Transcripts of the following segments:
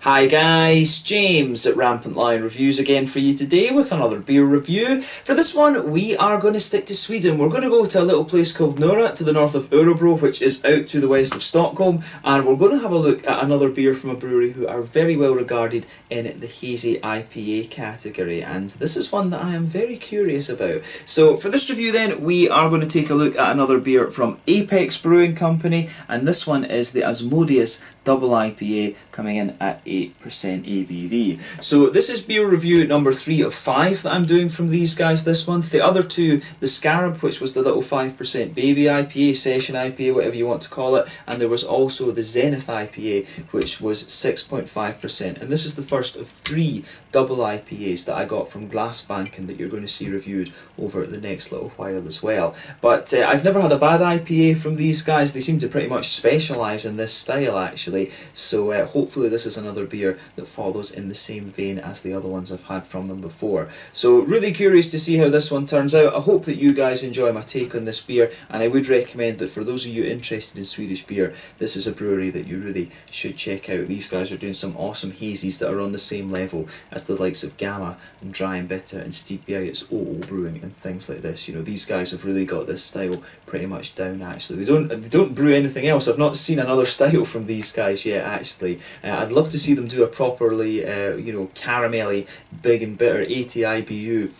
Hi guys, James at RampantLionReviews again for you today with another beer review. For this one we are going to stick to Sweden. We're going to go to a little place called Nora to the north of Örebro, which is out to the west of Stockholm, and we're going to have a look at another beer from a brewery who are very well regarded in the hazy IPA category, and this is one that I am very curious about. So for this review then we are going to take a look at another beer from Apex Brewing Company, and this one is the Asmodeus Double IPA coming in at 8% ABV. So this is beer review number 3 of 5 that I'm doing from these guys this month. The other two, the Scarab, which was the little 5% baby IPA, session IPA, whatever you want to call it, and there was also the Zenith IPA, which was 6.5%. And this is the first of 3 double IPAs that I got from Glassbank and that you're going to see reviewed over the next little while as well. But I've never had a bad IPA from these guys. They seem to pretty much specialise in this style actually. So hopefully this is another beer that follows in the same vein as the other ones I've had from them before. So really curious to see how this one turns out. I hope that you guys enjoy my take on this beer, and I would recommend that for those of you interested in Swedish beer, this is a brewery that you really should check out. These guys are doing some awesome hazies that are on the same level as the likes of Gamma and Dry and Bitter and Stigbergets OO Brewing and things like this. You know, these guys have really got this style pretty much down actually. They don't brew anything else. I've not seen another style from these guys yet actually. I'd love to see them do a properly you know, caramelly, big and bitter 80 IBU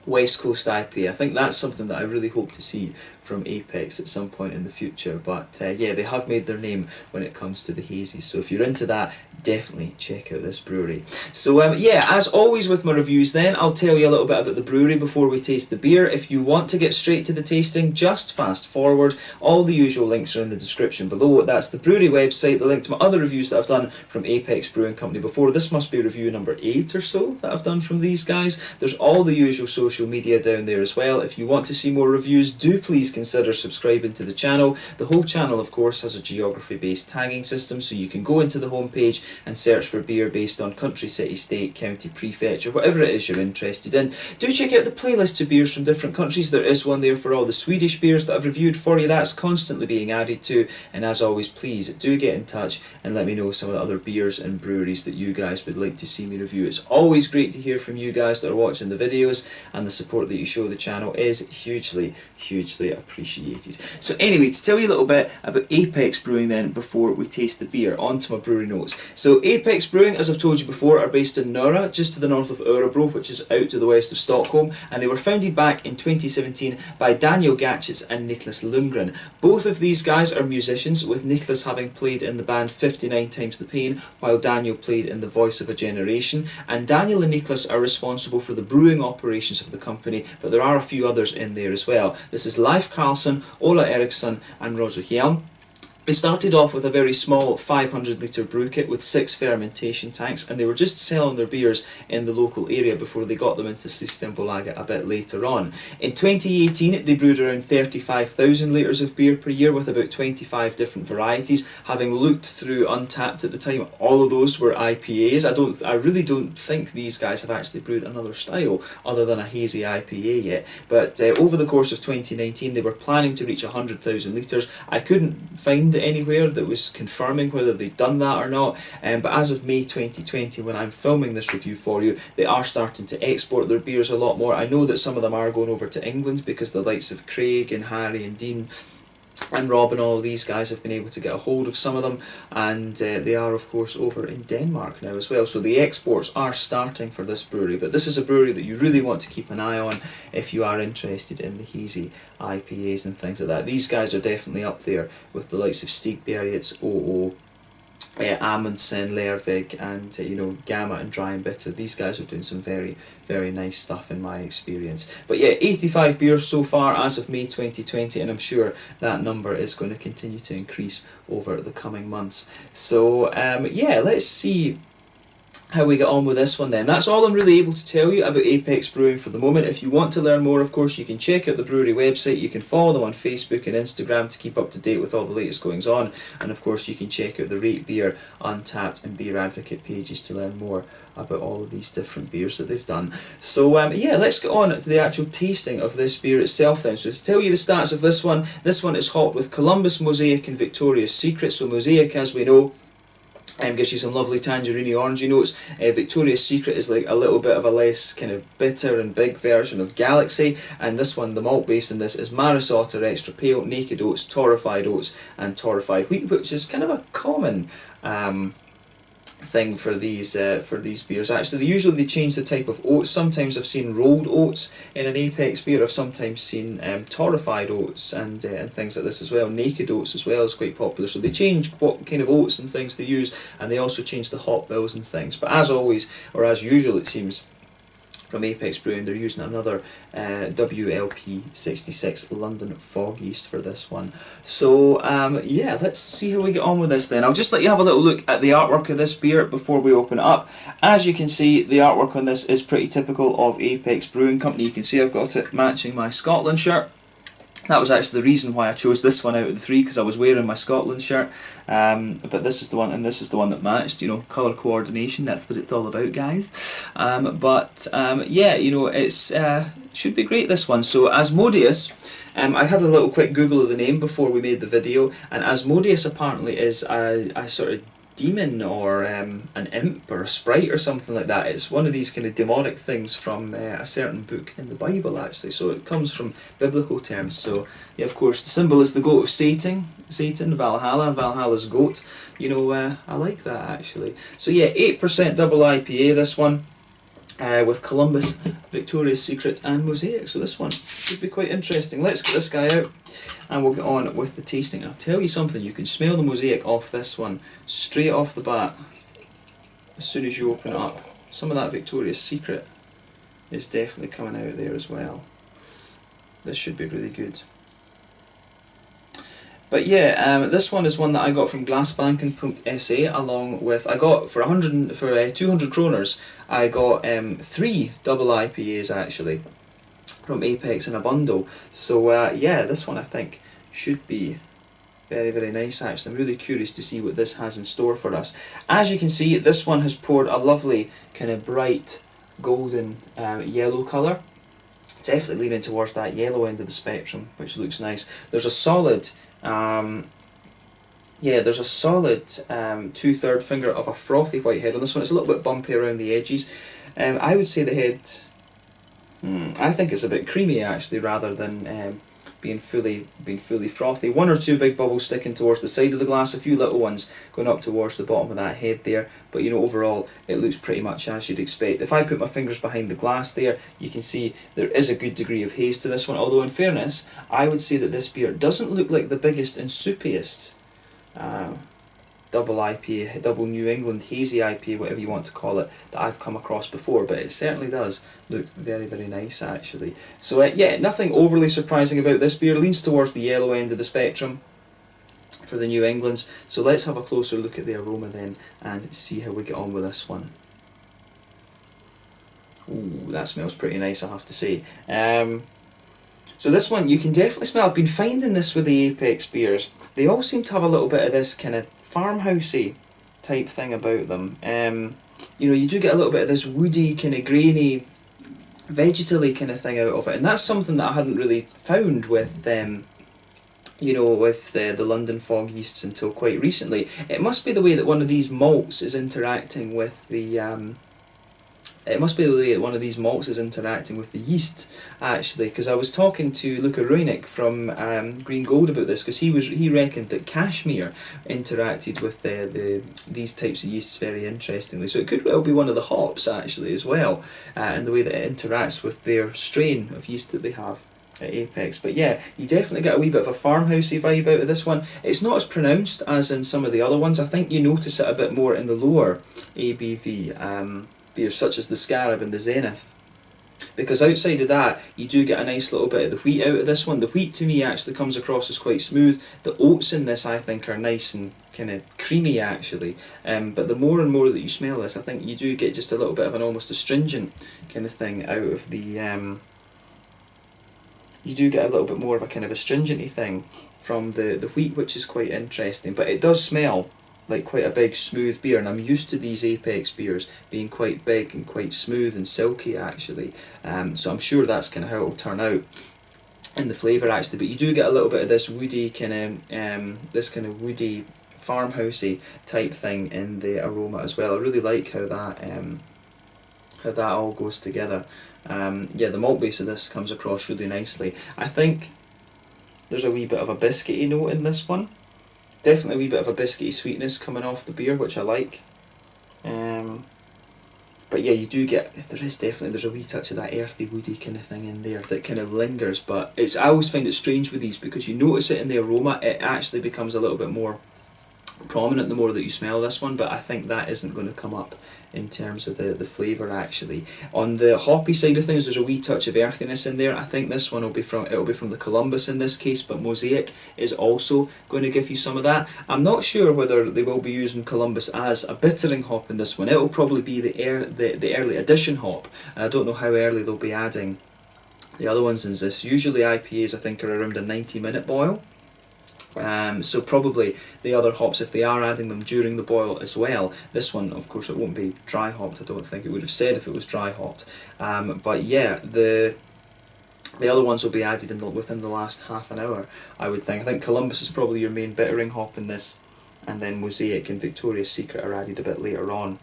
West Coast IPA. I think that's something that I really hope to see from Apex at some point in the future, but yeah, they have made their name when it comes to the hazies, so if you're into that, definitely check out this brewery. So yeah, as always with my reviews then, I'll tell you a little bit about the brewery before we taste the beer. If you want to get straight to the tasting, just fast forward. All the usual links are in the description below. That's the brewery website, the link to my other reviews that I've done from Apex Brewing Company before. This must be review number 8 or so that I've done from these guys. There's all the usual social media down there as well. If you want to see more reviews, do please consider subscribing to the channel. The whole channel of course has a geography based tagging system, so you can go into the home page and search for beer based on country, city, state, county, prefecture, whatever it is you're interested in. Do check out the playlist to beers from different countries. There is one there for all the Swedish beers that I've reviewed for you. That's constantly being added to, and as always, please do get in touch and let me know some of the other beers and breweries that you guys would like to see me review. It's always great to hear from you guys that are watching the videos, and the support that you show the channel is hugely appreciated. So anyway, to tell you a little bit about Apex Brewing then before we taste the beer, on to my brewery notes. So Apex Brewing, as I've told you before, are based in Nora, just to the north of Örebro, which is out to the west of Stockholm, and they were founded back in 2017 by Daniel Gatchitz and Niklas Lundgren. Both of these guys are musicians, with Niklas having played in the band 59 Times the Pain, while Daniel played in The Voice of a Generation, and Daniel and Niklas are responsible for the brewing operations of the company, but there are a few others in there as well. This is Leif Carlson, Ola Eriksson and Roger Hjelm. They started off with a very small 500 litre brew kit with 6 fermentation tanks, and they were just selling their beers in the local area before they got them into Systembolaget a bit later on. In 2018 they brewed around 35,000 litres of beer per year with about 25 different varieties. Having looked through Untappd at the time, all of those were IPAs. I really don't think these guys have actually brewed another style other than a hazy IPA yet, but over the course of 2019 they were planning to reach 100,000 litres. I couldn't find anywhere that was confirming whether they'd done that or not, but as of May 2020, when I'm filming this review for you, they are starting to export their beers a lot more. I know that some of them are going over to England because the likes of Craig and Harry and Dean and Rob and all of these guys have been able to get a hold of some of them, and they are of course over in Denmark now as well, so the exports are starting for this brewery. But this is a brewery that you really want to keep an eye on if you are interested in the hazy IPAs and things like that. These guys are definitely up there with the likes of Stigbergets, OO, Amundsen, Lervig, and you know, Gamma and Dry and Bitter. These guys are doing some very nice stuff in my experience. But yeah, 85 beers so far as of May 2020, and I'm sure that number is going to continue to increase over the coming months. So yeah, let's see how we get on with this one then. That's all I'm really able to tell you about Apex Brewing for the moment. If you want to learn more, of course, you can check out the brewery website. You can follow them on Facebook and Instagram to keep up to date with all the latest goings on, and of course you can check out the Rate Beer, Untappd and Beer Advocate pages to learn more about all of these different beers that they've done. So yeah, let's get on to the actual tasting of this beer itself then. So to tell you the stats of this one is hopped with Columbus, Mosaic and Victoria's Secret. So Mosaic, as we know, Gives you some lovely tangerine orangey notes. Victoria's Secret is like a little bit of a less kind of bitter and big version of Galaxy, and this one, the malt base in this is Maris Otter Extra Pale, Naked Oats, Torrefied Oats and Torrefied Wheat, which is kind of a common thing for these beers. Actually, usually they change the type of oats. Sometimes I've seen rolled oats in an Apex beer. I've sometimes seen torrefied oats and things like this as well. Naked oats as well is quite popular. So they change what kind of oats and things they use, and they also change the hop bills and things. But as always, or as usual, it seems, from Apex Brewing, they're using another WLP 66 London Fog Yeast for this one. So yeah, let's see how we get on with this then. I'll just let you have a little look at the artwork of this beer before we open it up. As you can see, the artwork on this is pretty typical of Apex Brewing Company. You can see I've got it matching my Scotland shirt. That was actually the reason why I chose this one out of the three, because I was wearing my Scotland shirt. But this is the one, and this is the one that matched. You know, colour coordination, that's what it's all about, guys. Yeah, you know, it's should be great, this one. So Asmodeus, I had a little quick Google of the name before we made the video, and Asmodeus apparently is a sort of demon or an imp or a sprite or something like that. It's one of these kind of demonic things from a certain book in the Bible, actually. So it comes from biblical terms. So yeah, of course, the symbol is the goat of Satan, Valhalla, Valhalla's goat. You know, I like that actually. So yeah, 8% double IPA, this one. With Columbus, Victoria's Secret and Mosaic. So this one should be quite interesting. Let's get this guy out and we'll get on with the tasting. And I'll tell you something, you can smell the Mosaic off this one straight off the bat as soon as you open it up. Some of that Victoria's Secret is definitely coming out there as well. This should be really good. But yeah, this one is one that I got from Glassbanken.se, along with, I got for 200 kroners, I got 3 double IPAs actually from Apex in a bundle. So yeah, this one I think should be very, very nice actually. I'm really curious to see what this has in store for us. As you can see, this one has poured a lovely kind of bright golden yellow colour. Definitely leaning towards that yellow end of the spectrum, which looks nice. There's a solid there's a solid 2/3 finger of a frothy white head on this one. It's a little bit bumpy around the edges. I would say the head, I think it's a bit creamy actually, rather than being fully frothy. 1 or 2 big bubbles sticking towards the side of the glass, a few little ones going up towards the bottom of that head there, but you know, overall it looks pretty much as you'd expect. If I put my fingers behind the glass there, you can see there is a good degree of haze to this one, although in fairness I would say that this beer doesn't look like the biggest and soupiest double IPA, double New England hazy IPA, whatever you want to call it, that I've come across before, but it certainly does look very, very nice actually. So yeah, nothing overly surprising about this beer. Leans towards the yellow end of the spectrum for the New Englands. So let's have a closer look at the aroma then and see how we get on with this one. Ooh, that smells pretty nice, I have to say. So this one you can definitely smell. I've been finding this with the Apex beers. They all seem to have a little bit of this kind of farmhousey type thing about them. You know, you do get a little bit of this woody, kind of grainy, vegetally kind of thing out of it, and that's something that I hadn't really found with you know, with the London Fog Yeasts until quite recently. It must be the way that one of these malts is interacting with the it must be the way that one of these malts is interacting with the yeast, actually, because I was talking to Luca Roynick from Green Gold about this, because he reckoned that cashmere interacted with these types of yeasts very interestingly. So it could well be one of the hops actually as well, and the way that it interacts with their strain of yeast that they have at Apex. But yeah, you definitely get a wee bit of a farmhousey vibe out of this one. It's not as pronounced as in some of the other ones. I think you notice it a bit more in the lower ABV beers such as the Scarab and the Zenith, because outside of that you do get a nice little bit of the wheat out of this one. The wheat to me actually comes across as quite smooth. The oats in this I think are nice and kind of creamy actually, but the more and more that you smell this, I think you do get just a little bit of an almost astringent kind of thing out of the you do get a little bit more of a kind of astringenty thing from the wheat, which is quite interesting. But it does smell like quite a big smooth beer, and I'm used to these Apex beers being quite big and quite smooth and silky actually, so I'm sure that's kind of how it'll turn out in the flavour actually. But you do get a little bit of this woody kind of woody farmhousey type thing in the aroma as well. I really like how that all goes together. Yeah, the malt base of this comes across really nicely. I think there's a wee bit of a biscuity note in this one. Definitely a wee bit of a biscuity sweetness coming off the beer, which I like. But yeah, you do get, there's a wee touch of that earthy, woody kind of thing in there that kind of lingers, but I always find it strange with these because you notice it in the aroma, it actually becomes a little bit more prominent the more that you smell this one, but I think that isn't going to come up in terms of the flavour actually. On the hoppy side of things, there's a wee touch of earthiness in there. I think this one will be from the Columbus in this case, but Mosaic is also going to give you some of that. I'm not sure whether they will be using Columbus as a bittering hop in this one. It'll probably be the early addition hop, and I don't know how early they'll be adding the other ones in this. Usually IPAs I think are around a 90-minute boil. So probably the other hops, if they are adding them during the boil as well. This one, of course, it won't be dry hopped. I don't think it would have said if it was dry hopped. But yeah, the other ones will be added within the last half an hour, I would think. I think Columbus is probably your main bittering hop in this, and then Mosaic and Victoria's Secret are added a bit later on.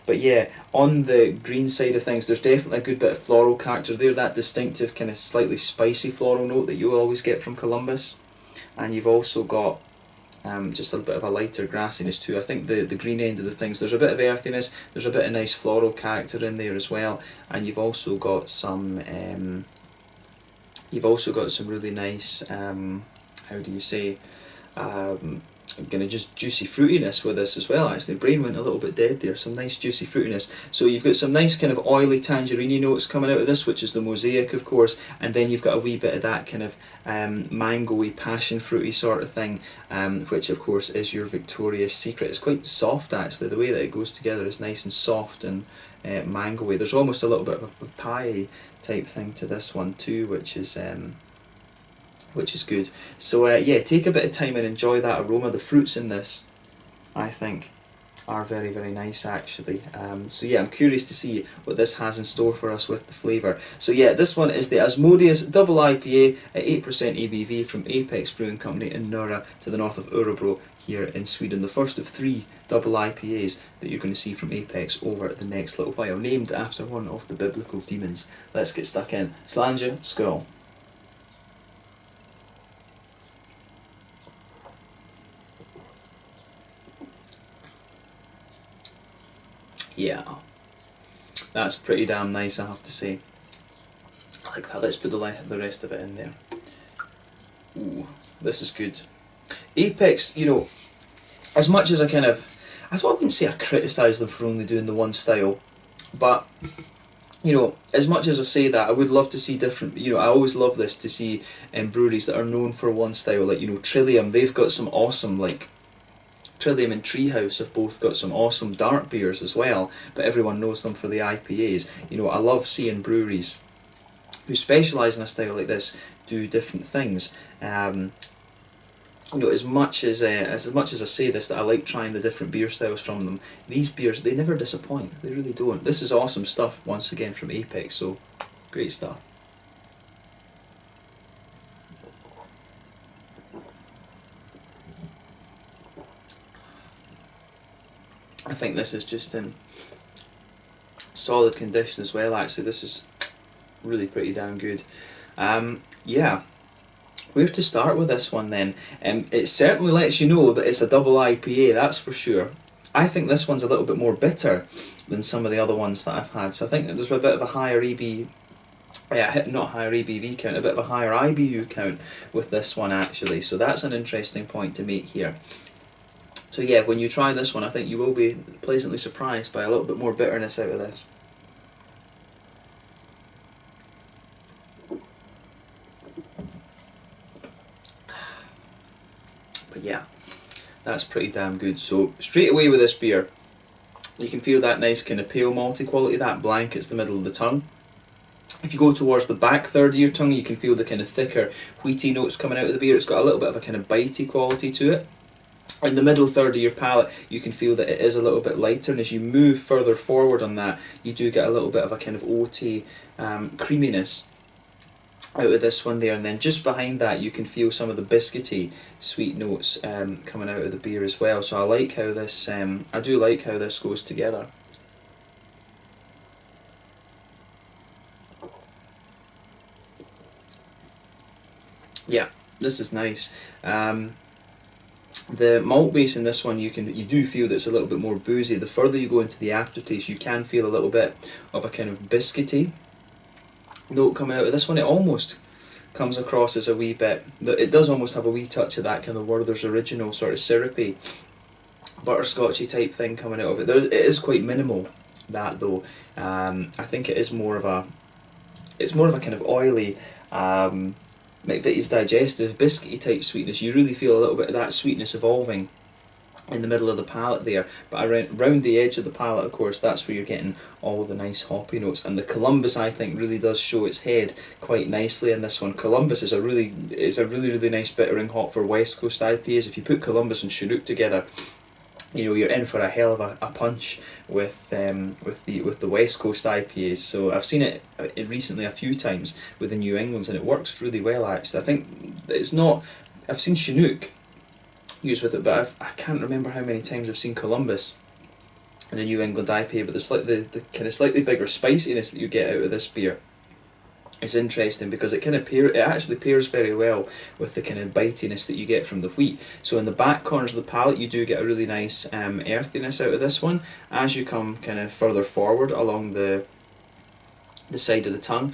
But yeah, on the green side of things, there's definitely a good bit of floral character there, that distinctive kind of slightly spicy floral note that you always get from Columbus. And you've also got just a bit of a lighter grassiness too. I think the green end of the things, there's a bit of earthiness, there's a bit of nice floral character in there as well, and you've also got some really nice how do you say, kind of just juicy fruitiness with this as well. Actually, brain went a little bit dead there. Some nice juicy fruitiness. So you've got some nice kind of oily tangerine notes coming out of this, which is the Mosaic, of course, and then you've got a wee bit of that kind of mango-y, passion fruity sort of thing, which of course is your Victoria's Secret. It's quite soft actually. The way that it goes together is nice and soft and mango-y. There's almost a little bit of a papaya type thing to this one too, which is good. So yeah, take a bit of time and enjoy that aroma. The fruits in this, I think, are very, very nice actually. So yeah, I'm curious to see what this has in store for us with the flavour. So yeah, this one is the Asmodeus Double IPA at 8% ABV from Apex Brewing Company in Nora to the north of Örebro here in Sweden. The first of 3 double IPAs that you're going to see from Apex over the next little while, named after one of the biblical demons. Let's get stuck in. Sláinte, skål. Yeah, that's pretty damn nice, I have to say. I like that. Let's put the rest of it in there. Ooh, this is good. Apex, you know, as much as I wouldn't say I criticise them for only doing the one style, but, you know, as much as I say that, I would love to see different, you know, I always love this to see breweries that are known for one style, like, you know, Trillium, they've got some awesome, like, Trillium and Treehouse have both got some awesome dark beers as well, but everyone knows them for the IPAs. You know, I love seeing breweries who specialise in a style like this do different things. You know, as much as I say this, that I like trying the different beer styles from them, these beers, they never disappoint. They really don't. This is awesome stuff, once again, from Apex, so great stuff. I think this is just in solid condition as well actually. This is really pretty damn good. Yeah, where to start with this one then? It certainly lets you know that it's a double IPA, that's for sure. I think this one's a little bit more bitter than some of the other ones that I've had, so I think that there's a bit of a higher not higher ABV count, a bit of a higher IBU count with this one actually, so that's an interesting point to make here. So yeah, when you try this one, I think you will be pleasantly surprised by a little bit more bitterness out of this. But yeah, that's pretty damn good. So straight away with this beer, you can feel that nice kind of pale malty quality, that blankets the middle of the tongue. If you go towards the back third of your tongue, you can feel the kind of thicker wheaty notes coming out of the beer. It's got a little bit of a kind of bitey quality to it. In the middle third of your palate, you can feel that it is a little bit lighter, and as you move further forward on that, you do get a little bit of a kind of oaty creaminess out of this one there, and then just behind that you can feel some of the biscuity sweet notes coming out of the beer as well. So I like how this, I do like how this goes together. Yeah, this is nice. The malt base in this one, you do feel that it's a little bit more boozy. The further you go into the aftertaste, you can feel a little bit of a kind of biscuity note coming out of this one. It almost comes across as a wee bit, it does almost have a wee touch of that kind of Werther's Original sort of syrupy, butterscotchy type thing coming out of it. It is quite minimal, that though. I think it is more of a, it's more of a kind of oily, McVitie's digestive, biscuity type sweetness. You really feel a little bit of that sweetness evolving in the middle of the palate there, but around the edge of the palate, of course, that's where you're getting all the nice hoppy notes. And the Columbus, I think, really does show its head quite nicely in this one. Columbus is a really nice bittering hop for West Coast IPAs. If you put Columbus and Chinook together, you know, you're in for a hell of a punch with the West Coast IPAs. So I've seen it recently a few times with the New Englands, and it works really well actually. I think it's not, I've seen Chinook used with it, but I can't remember how many times I've seen Columbus in a New England IPA. But the kind of slightly bigger spiciness that you get out of this beer is interesting, because it actually pairs very well with the kind of bitiness that you get from the wheat. So in the back corners of the palate, you do get a really nice earthiness out of this one. As you come kind of further forward along the side of the tongue,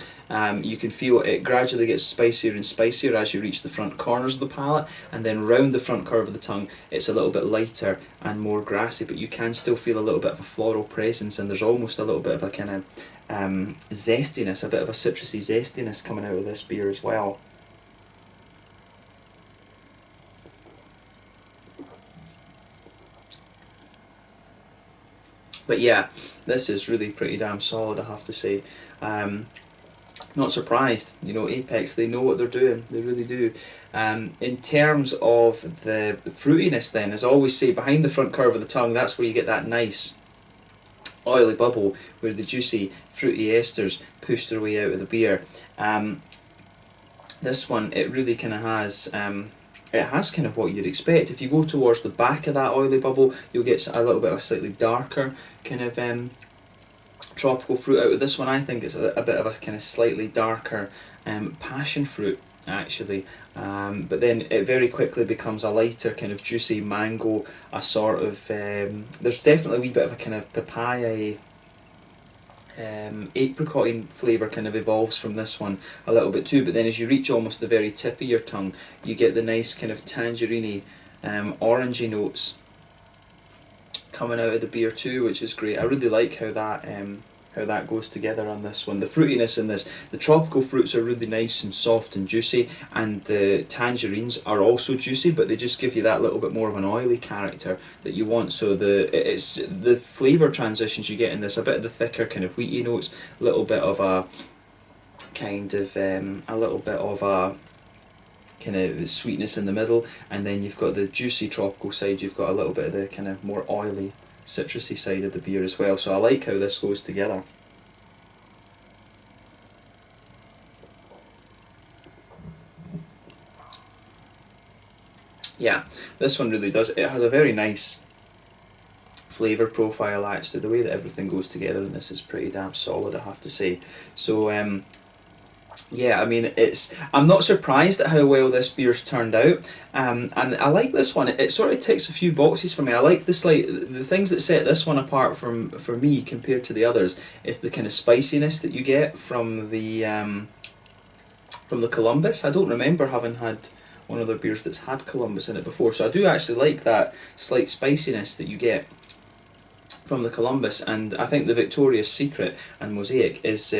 you can feel it gradually gets spicier and spicier as you reach the front corners of the palate, and then round the front curve of the tongue it's a little bit lighter and more grassy, but you can still feel a little bit of a floral presence, and there's almost a little bit of a kind of zestiness, a bit of a citrusy zestiness coming out of this beer as well. But yeah, this is really pretty damn solid, I have to say. Not surprised, you know, Apex, they know what they're doing, they really do. In terms of the fruitiness then, as I always say, behind the front curve of the tongue, that's where you get that nice oily bubble where the juicy fruity esters push their way out of the beer. This one, it really kind of has, it has kind of what you'd expect. If you go towards the back of that oily bubble, you'll get a little bit of a slightly darker kind of tropical fruit out of this one. I think it's a bit of a kind of slightly darker passion fruit actually, but then it very quickly becomes a lighter kind of juicy mango, a sort of, there's definitely a wee bit of a kind of papaya apricot flavour kind of evolves from this one a little bit too, but then as you reach almost the very tip of your tongue, you get the nice kind of tangerine orangey notes coming out of the beer too, which is great. I really like how that goes together on this one. The fruitiness in this, the tropical fruits are really nice and soft and juicy, and the tangerines are also juicy, but they just give you that little bit more of an oily character that you want. So the flavour transitions you get in this, a bit of the thicker kind of wheaty notes, a little bit of a kind of kind of sweetness in the middle, and then you've got the juicy tropical side, you've got a little bit of the kind of more oily citrusy side of the beer as well. So I like how this goes together. Yeah, this one really does. It has a very nice flavour profile actually. The way that everything goes together in this is pretty damn solid, I have to say. So yeah, I mean, I'm not surprised at how well this beer's turned out, and I like this one. It sort of ticks a few boxes for me. I like the things that set this one apart for me compared to the others is the kind of spiciness that you get from the Columbus. I don't remember having had one of their beers that's had Columbus in it before, so I do actually like that slight spiciness that you get from the Columbus, and I think the Victoria's Secret and Mosaic is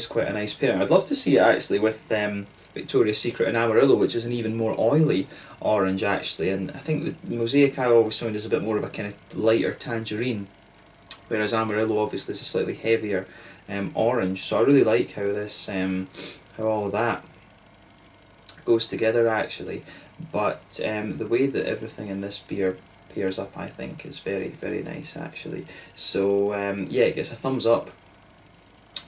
quite a nice pairing. I'd love to see it actually with Victoria's Secret and Amarillo, which is an even more oily orange actually, and I think the Mosaic I always found is a bit more of a kind of lighter tangerine, whereas Amarillo obviously is a slightly heavier orange. So I really like how this how all of that goes together actually, but the way that everything in this beer pairs up, I think, is very, very nice actually. So yeah, it gets a thumbs up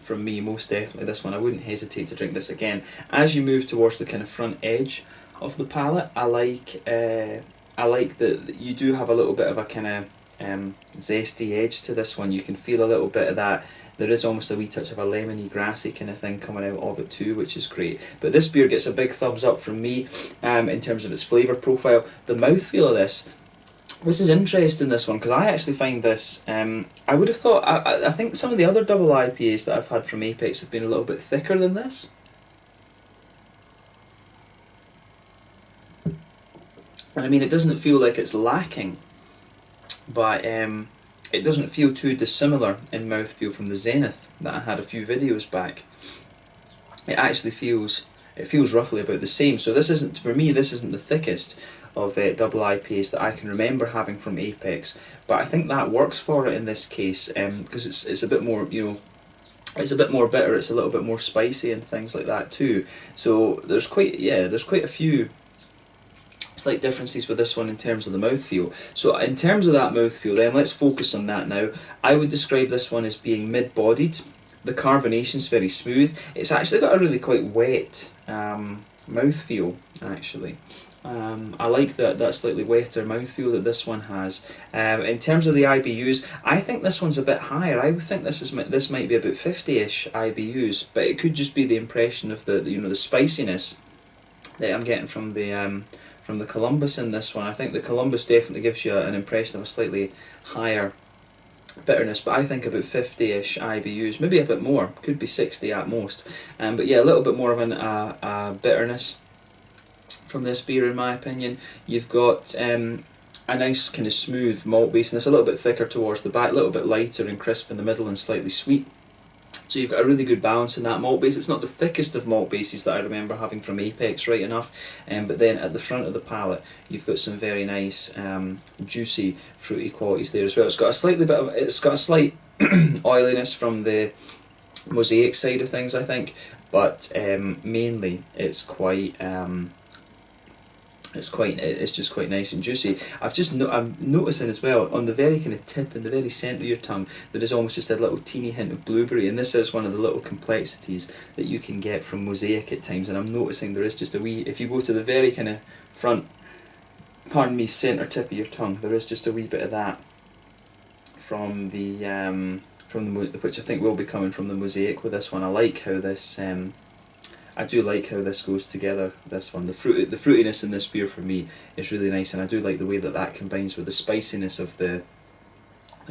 from me, most definitely this one. I wouldn't hesitate to drink this again. As you move towards the kind of front edge of the palate, I like that you do have a little bit of a kind of zesty edge to this one. You can feel a little bit of that. There is almost a wee touch of a lemony, grassy kind of thing coming out of it too, which is great. But this beer gets a big thumbs up from me in terms of its flavour profile. The mouthfeel of this is interesting, this one, because I actually find this, I would have thought, I think some of the other double IPAs that I've had from Apex have been a little bit thicker than this. And I mean, it doesn't feel like it's lacking, but it doesn't feel too dissimilar in mouthfeel from the Zenith that I had a few videos back. It actually feels roughly about the same. So this isn't, for me, this isn't the thickest of double IPAs that I can remember having from Apex, but I think that works for it in this case, because it's a bit more, you know, it's a bit more bitter, it's a little bit more spicy and things like that too. So there's quite a few slight differences with this one in terms of the mouthfeel. So in terms of that mouthfeel, then let's focus on that now. I would describe this one as being mid-bodied. The carbonation's very smooth. It's actually got a really quite wet mouthfeel, actually. I like that slightly wetter mouthfeel that this one has. In terms of the IBUs, I think this one's a bit higher. I would think this might be about 50-ish IBUs, but it could just be the impression of the you know, the spiciness that I'm getting from the Columbus in this one. I think the Columbus definitely gives you an impression of a slightly higher bitterness, but I think about 50-ish IBUs, maybe a bit more, could be 60 at most. But yeah, a little bit more of an bitterness from this beer in my opinion. You've got a nice kind of smooth malt base, and it's a little bit thicker towards the back, a little bit lighter and crisp in the middle and slightly sweet. So you've got a really good balance in that malt base. It's not the thickest of malt bases that I remember having from Apex, right enough, but then at the front of the palate you've got some very nice juicy fruity qualities there as well. It's got a slight oiliness from the Mosaic side of things, I think, but mainly it's just quite nice and juicy. I'm noticing as well, on the very kind of tip, in the very centre of your tongue, there is almost just a little teeny hint of blueberry, and this is one of the little complexities that you can get from Mosaic at times, and I'm noticing there is just a wee, if you go to the very kind of front, pardon me, centre tip of your tongue, there is just a wee bit of that from the which I think will be coming from the Mosaic with this one. I like how this I do like how this goes together, this one. The fruitiness in this beer for me is really nice, and I do like the way that combines with the spiciness of the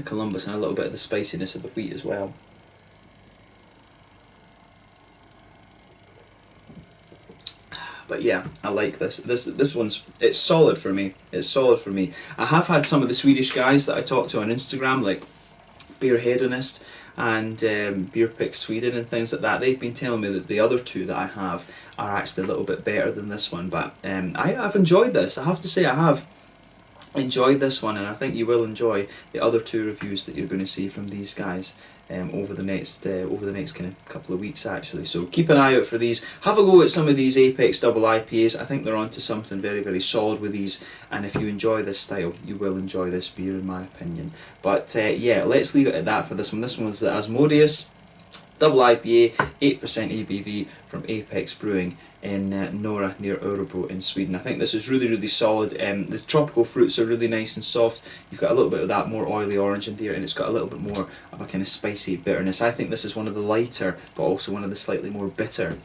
Columbus and a little bit of the spiciness of the wheat as well. But yeah, I like this. This one's, it's solid for me. It's solid for me. I have had some of the Swedish guys that I talk to on Instagram, like Beer Hedonist and Beer Pick Sweden and things like that. They've been telling me that the other two that I have are actually a little bit better than this one, but I've enjoyed this. I have to say I have enjoyed this one, and I think you will enjoy the other two reviews that you're going to see from these guys over the next kind of couple of weeks actually. So keep an eye out for these. Have a go at some of these Apex double IPAs. I think they're onto something very, very solid with these, and if you enjoy this style, you will enjoy this beer in my opinion. But yeah, let's leave it at that for this one. This one's the Asmodeus double IPA, 8% ABV from Apex Brewing in Nora near Örebro in Sweden. I think this is really, really solid. The tropical fruits are really nice and soft. You've got a little bit of that more oily orange in there, and it's got a little bit more of a kind of spicy bitterness. I think this is one of the lighter, but also one of the slightly more bitter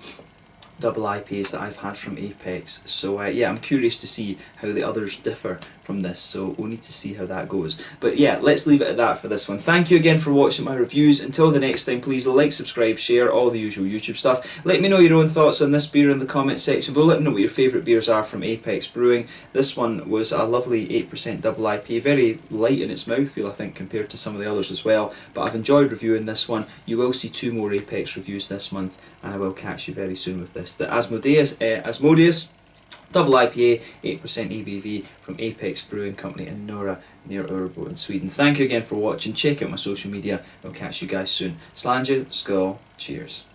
double IPAs that I've had from Apex. So yeah, I'm curious to see how the others differ from this, so we'll need to see how that goes. But yeah, let's leave it at that for this one. Thank you again for watching my reviews. Until the next time, please like, subscribe, share, all the usual YouTube stuff. Let me know your own thoughts on this beer in the comment section below. Let me know what your favourite beers are from Apex Brewing. This one was a lovely 8% double IPA, very light in its mouthfeel I think compared to some of the others as well, but I've enjoyed reviewing this one. You will see 2 more Apex reviews this month, and I will catch you very soon with this. The Asmodeus double IPA, 8% ABV from Apex Brewing Company in Nora near Örebro in Sweden. Thank you again for watching. Check out my social media. I'll catch you guys soon. Slange, skål, cheers.